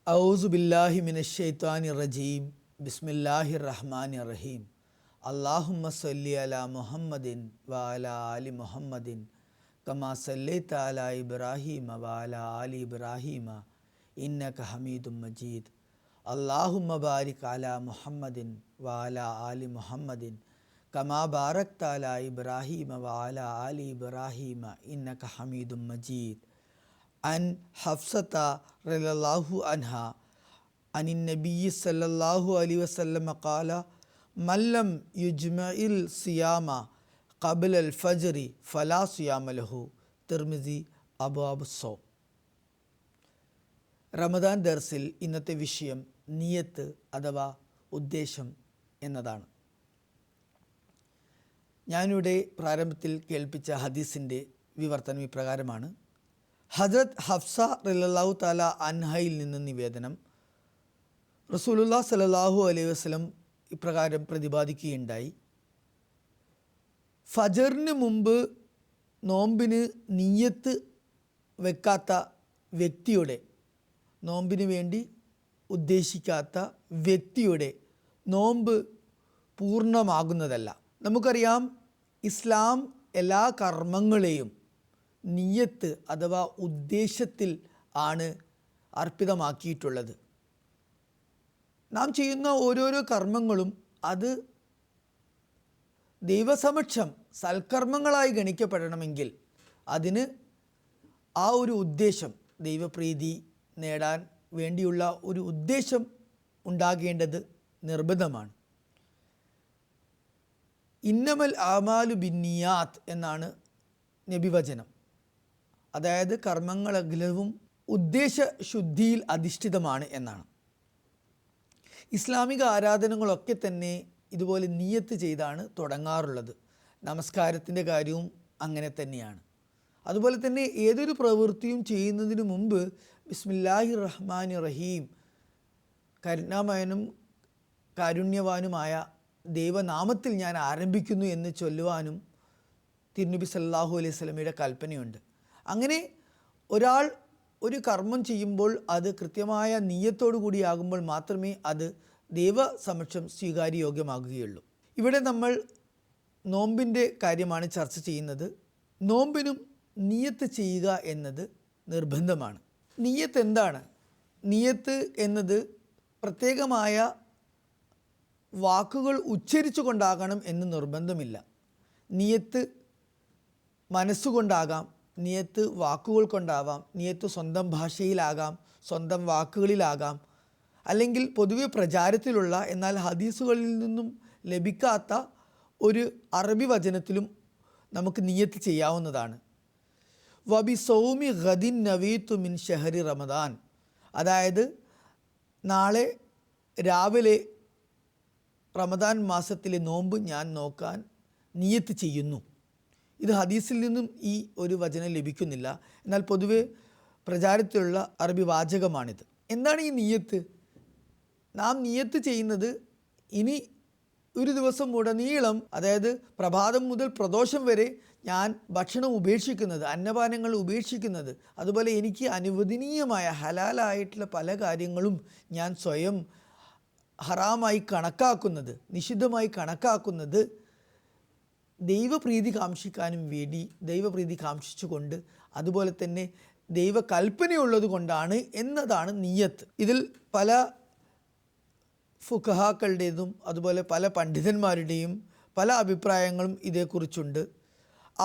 ഔസു ബില്ലാഹി മിനശ്ശൈത്വാനിർ റജീം. ബിസ്മില്ലാഹിർ റഹ്മാനിർ റഹീം. അല്ലാഹുമ്മ സ്വല്ലി അലാ മുഹമ്മദിൻ വ അലാ ആലി മുഹമ്മദിൻ കമാ സല്ലൈത അലാ ഇബ്രാഹീമ വ അലാ ആലി ഇബ്രാഹീമ ഇന്നക ഹമീദും മജീദ്. അല്ലാഹുമ്മ ബാരിക് അലാ മുഹമ്മദിൻ വ അലാ ആലി മുഹമ്മദിൻ കമാ ബാരക്ത അലാ ഇബ്രാഹീമ വ അലാ ആലി ഇബ്രാഹീമ ഇന്നക ഹമീദും മജീദ്. അൻ ഹഫ്സത റളിയല്ലാഹു അൻഹ അനിൻ നബി സല്ലല്ലാഹു അലൈഹി വസല്ലം ഖാല മല്ലം യുജ്മഇൽ സിയാമ ഖബ്ലൽ ഫജ്രി ഫലാ സിയാമ ലഹു. തിർമിസി അബ്വാബ് സൗം. റമദാൻ ദർസിൽ ഇന്നത്തെ വിഷയം നിയത്ത് അഥവാ ഉദ്ദേശം എന്നതാണ്. ഞാനിവിടെ പ്രാരംഭത്തിൽ കേൾപ്പിച്ച ഹദീസിൻ്റെ വിവർത്തനം ഇപ്രകാരമാണ്. ഹജറത്ത് ഹഫ്സ റളിയല്ലാഹു തആല അൻഹയിൽ നിന്ന് നിവേദനം. റസൂലുള്ളാഹി സ്വല്ലല്ലാഹു അലൈഹി വസല്ലം ഇപ്രകാരം പ്രതിപാദിക്കുകയുണ്ടായി. ഫജറിന് മുമ്പ് നോമ്പിന് നിയ്യത്ത് വെക്കാത്ത വ്യക്തിയുടെ, നോമ്പിന് വേണ്ടി ഉദ്ദേശിക്കാത്ത വ്യക്തിയുടെ നോമ്പ് പൂർണ്ണമാകുന്നതല്ല. നമുക്കറിയാം, ഇസ്ലാം എല്ലാ കർമ്മങ്ങളെയും നിയ്യത്ത് അഥവാ ഉദ്ദേശത്തിൽ ആണ് അർപ്പിതമാക്കിയിട്ടുള്ളത്. നാം ചെയ്യുന്ന ഓരോരോ കർമ്മങ്ങളും അത് ദൈവസമക്ഷം സൽക്കർമ്മങ്ങളായി ഗണിക്കപ്പെടണമെങ്കിൽ അതിന് ആ ഒരു ഉദ്ദേശം, ദൈവപ്രീതി നേടാൻ വേണ്ടിയുള്ള ഒരു ഉദ്ദേശം ഉണ്ടാകേണ്ടത് നിർബന്ധമാണ്. ഇന്നമൽ ആമാലു ബിന്നിയാത്ത് എന്നാണ് നബിവചനം. അതായത് കർമ്മങ്ങളെങ്കിലും ഉദ്ദേശശുദ്ധിയിൽ അധിഷ്ഠിതമാണ് എന്നാണ്. ഇസ്ലാമിക ആരാധനകളൊക്കെ തന്നെ ഇതുപോലെ നിയ്യത്ത് ചെയ്താണ് തുടങ്ങാറുള്ളത്. നമസ്കാരത്തിൻ്റെ കാര്യവും അങ്ങനെ തന്നെയാണ്. അതുപോലെ തന്നെ ഏതൊരു പ്രവൃത്തിയും ചെയ്യുന്നതിന് മുമ്പ് ബിസ്മില്ലാഹിർ റഹ്മാനിർ റഹീം, കരുണാമയനും കാരുണ്യവാനുമായ ദൈവനാമത്തിൽ ഞാൻ ആരംഭിക്കുന്നു എന്ന് ചൊല്ലുവാനും തിരുനബി സല്ലല്ലാഹു അലൈഹി വസല്ലമയുടെ കൽപ്പനയുണ്ട്. അങ്ങനെ ഒരാൾ ഒരു കർമ്മം ചെയ്യുമ്പോൾ അത് കൃത്യമായ നിയ്യത്തോടു കൂടിയാകുമ്പോൾ മാത്രമേ അത് ദൈവസമക്ഷം സ്വീകാര്യയോഗ്യമാകുകയുള്ളൂ. ഇവിടെ നമ്മൾ നോമ്പിൻ്റെ കാര്യമാണ് ചർച്ച ചെയ്യുന്നത്. നോമ്പിനും നിയ്യത്ത് ചെയ്യുക എന്നത് നിർബന്ധമാണ്. നിയ്യത്ത് എന്താണ്? നിയ്യത്ത് എന്നത് പ്രത്യേകമായ വാക്കുകൾ ഉച്ചരിച്ചു കൊണ്ടാകണം എന്ന് നിർബന്ധമില്ല. നിയ്യത്ത് മനസ്സുകൊണ്ടാകാം, നിയ്യത്ത് വാക്കുകൾ കൊണ്ടാവാം, നിയ്യത്ത് സ്വന്തം ഭാഷയിലാകാം, സ്വന്തം വാക്കുകളിലാകാം, അല്ലെങ്കിൽ പൊതുവെ പ്രചാരത്തിലുള്ള എന്നാൽ ഹദീസുകളിൽ നിന്നും ലഭിക്കാത്ത ഒരു അറബി വചനത്തിലും നമുക്ക് നിയ്യത്ത് ചെയ്യാവുന്നതാണ്. വബി സൗമി ഗദിൻ നവീത്തു മിൻ ഷഹരി റമദാൻ, അതായത് നാളെ രാവിലെ റമദാൻ മാസത്തിലെ നോമ്പ് ഞാൻ നോക്കാൻ നിയ്യത്ത് ചെയ്യുന്നു. ഇത് ഹദീസിൽ നിന്നും ഈ ഒരു വചനം ലഭിക്കുന്നില്ല, എന്നാൽ പൊതുവെ പ്രചാരത്തിലുള്ള അറബി വാചകമാണിത്. എന്താണ് ഈ നിയ്യത്ത്? നാം നിയ്യത്ത് ചെയ്യുന്നത് ഇനി ഒരു ദിവസം ഉടനീളം, അതായത് പ്രഭാതം മുതൽ പ്രദോഷം വരെ ഞാൻ ഭക്ഷണം ഉപേക്ഷിക്കുന്നത്, അന്നപാനങ്ങൾ ഉപേക്ഷിക്കുന്നത്, അതുപോലെ എനിക്ക് അനുവദനീയമായ ഹലാലായിട്ടുള്ള പല കാര്യങ്ങളും ഞാൻ സ്വയം ഹറാമായി കണക്കാക്കുന്നത്, നിഷിദ്ധമായി കണക്കാക്കുന്നത് ദൈവപ്രീതി കാംക്ഷിക്കാനും വേണ്ടി, ദൈവപ്രീതി കാംക്ഷിച്ചുകൊണ്ട്, അതുപോലെ തന്നെ ദൈവകൽപ്പനയുള്ളത് കൊണ്ടാണ് എന്നതാണ് നിയ്യത്ത്. ഇതിൽ പല ഫുഖഹാക്കളുടേതും അതുപോലെ പല പണ്ഡിതന്മാരുടെയും പല അഭിപ്രായങ്ങളും ഇതേക്കുറിച്ചുണ്ട്.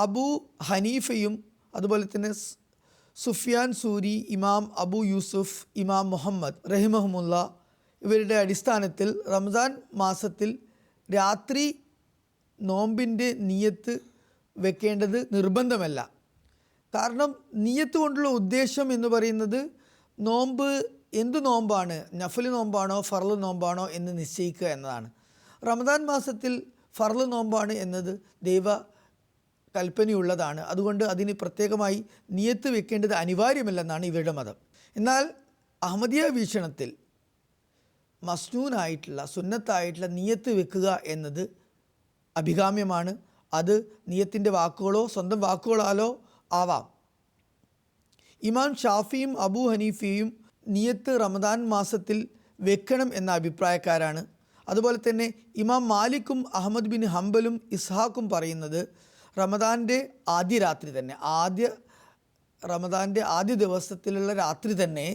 അബൂ ഹനീഫയും അതുപോലെ തന്നെ സുഫിയാൻ സൂരി, ഇമാം അബൂ യൂസുഫ്, ഇമാം മുഹമ്മദ് റഹിമഹുമുല്ല, ഇവരുടെ അടിസ്ഥാനത്തിൽ റമദാൻ മാസത്തിൽ രാത്രി നോമ്പിൻ്റെ നിയ്യത്ത് വെക്കേണ്ടത് നിർബന്ധമല്ല. കാരണം നിയ്യത്ത് കൊണ്ടുള്ള ഉദ്ദേശം എന്ന് പറയുന്നത് നോമ്പ് എന്ത് നോമ്പാണ്, നഫ്ല് നോമ്പാണോ ഫർള് നോമ്പാണോ എന്ന് നിശ്ചയിക്കുക എന്നതാണ്. റമദാൻ മാസത്തിൽ ഫർള് നോമ്പാണ് എന്നത് ദൈവ കൽപ്പനയുള്ളതാണ്. അതുകൊണ്ട് അതിന് പ്രത്യേകമായി നിയ്യത്ത് വെക്കേണ്ടത് അനിവാര്യമല്ലെന്നാണ് ഇവരുടെ മതം. എന്നാൽ അഹമ്മദിയ വീക്ഷണത്തിൽ മസ്നൂനായിട്ടുള്ള സുന്നത്തായിട്ടുള്ള നിയ്യത്ത് വെക്കുക എന്നത് അഭികാമ്യമാണ്. അത് നിയ്യത്തിൻ്റെ വാക്കുകളോ സ്വന്തം വാക്കുകളാലോ ആവാം. ഇമാം ഷാഫിയും അബൂ ഹനീഫയും നിയത്ത് റമദാൻ മാസത്തിൽ വെക്കണം എന്ന അഭിപ്രായക്കാരാണ്. അതുപോലെ തന്നെ ഇമാം മാലിക്കും അഹമ്മദ് ബിൻ ഹംബലും ഇസ്ഹാഖും പറയുന്നത് റമദാൻ്റെ ആദ്യ രാത്രി തന്നെ, റമദാൻ്റെ ആദ്യ ദിവസത്തിലുള്ള രാത്രി തന്നെ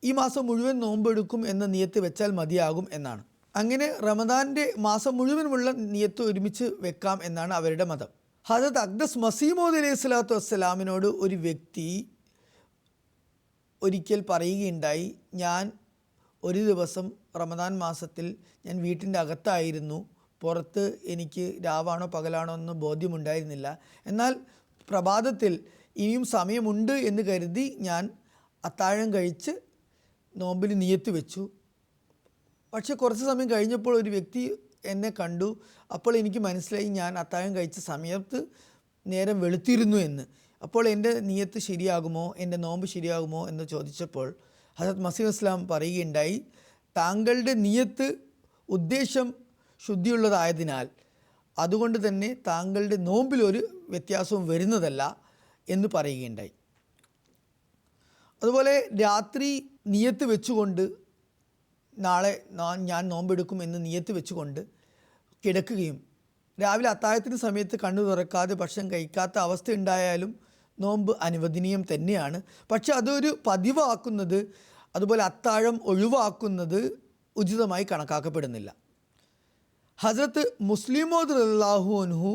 ഈ മാസം മുഴുവൻ നോമ്പെടുക്കും എന്ന നിയത്ത് വെച്ചാൽ മതിയാകും എന്നാണ്. അങ്ങനെ റമദാൻ്റെ മാസം മുഴുവനുമുള്ള നിയത്ത് ഒരുമിച്ച് വെക്കാം എന്നാണ് അവരുടെ മതം. ഹദരത്ത് അഖ്ദസ് മസീഹ് മൗഊദ് അലൈഹി സ്വലാത്തു വസ്സലാമിനോട് ഒരു വ്യക്തി ഒരിക്കൽ പറയുകയുണ്ടായി, ഞാൻ ഒരു ദിവസം റമദാൻ മാസത്തിൽ ഞാൻ വീട്ടിൻ്റെ അകത്തായിരുന്നു, പുറത്ത് എനിക്ക് രാവാണോ പകലാണോ എന്ന് ബോധ്യമുണ്ടായിരുന്നില്ല. എന്നാൽ പ്രഭാതത്തിൽ ഇനിയും സമയമുണ്ട് എന്ന് കരുതി ഞാൻ അത്താഴം കഴിച്ച് നോമ്പിന് നിയത്ത് വെച്ചു. പക്ഷേ കുറച്ച് സമയം കഴിഞ്ഞപ്പോൾ ഒരു വ്യക്തി എന്നെ കണ്ടു. അപ്പോൾ എനിക്ക് മനസ്സിലായി ഞാൻ അത്താഴം കഴിച്ച സമയത്ത് നേരം വെളുത്തിരുന്നു എന്ന്. അപ്പോൾ എൻ്റെ നിയത്ത് ശരിയാകുമോ, എൻ്റെ നോമ്പ് ശരിയാകുമോ എന്ന് ചോദിച്ചപ്പോൾ ഹദരത്ത് മസീഹ് ഇസ്ലാം പറയുകയുണ്ടായി, താങ്കളുടെ നിയത്ത് ഉദ്ദേശം ശുദ്ധിയുള്ളതായതിനാൽ അതുകൊണ്ട് തന്നെ താങ്കളുടെ നോമ്പിലൊരു വ്യത്യാസവും വരുന്നതല്ല എന്ന് പറയുകയുണ്ടായി. അതുപോലെ രാത്രി നിയത്ത് വെച്ചുകൊണ്ട് നാളെ ഞാൻ നോമ്പെടുക്കും എന്ന് നിയത്ത് വെച്ചുകൊണ്ട് കിടക്കുകയും രാവിലെ അത്താഴത്തിന് സമയത്ത് കണ്ണു തുറക്കാതെ ഭക്ഷണം കഴിക്കാത്ത അവസ്ഥ ഉണ്ടായാലും നോമ്പ് അനുവദനീയം തന്നെയാണ്. പക്ഷെ അതൊരു പതിവാക്കുന്നത്, അതുപോലെ അത്താഴം ഒഴിവാക്കുന്നത് ഉചിതമായി കണക്കാക്കപ്പെടുന്നില്ല. ഹസ്രത്ത് മുസ്ലിം മൗഊദ് റളിയല്ലാഹു അൻഹു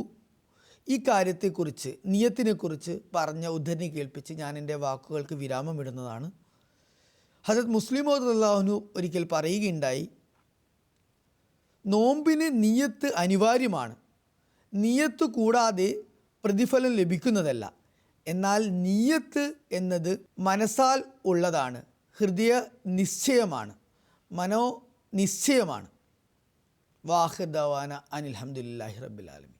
ഈ കാര്യത്തെക്കുറിച്ച്, നിയത്തിനെക്കുറിച്ച് പറഞ്ഞ ഉദ്ധരണി കേൾപ്പിച്ച് ഞാൻ എൻ്റെ വാക്കുകൾക്ക് വിരാമമിടുന്നതാണ്. ഹസ്രത്ത് മുസ്ലിം മൗഊദ് റളിയല്ലാഹു അൻഹു ഒരിക്കൽ പറയുകയുണ്ടായി, നോമ്പിന് നിയത്ത് അനിവാര്യമാണ്. നിയത്ത് കൂടാതെ പ്രതിഫലം ലഭിക്കുന്നതല്ല. എന്നാൽ നിയത്ത് എന്നത് മനസ്സാൽ ഉള്ളതാണ്, ഹൃദയ നിശ്ചയമാണ്, മനോനിശ്ചയമാണ്. വാഹിർ ദഅവാന അനിൽ ഹംദുലില്ലാഹി റബ്ബിൽ ആലമീൻ.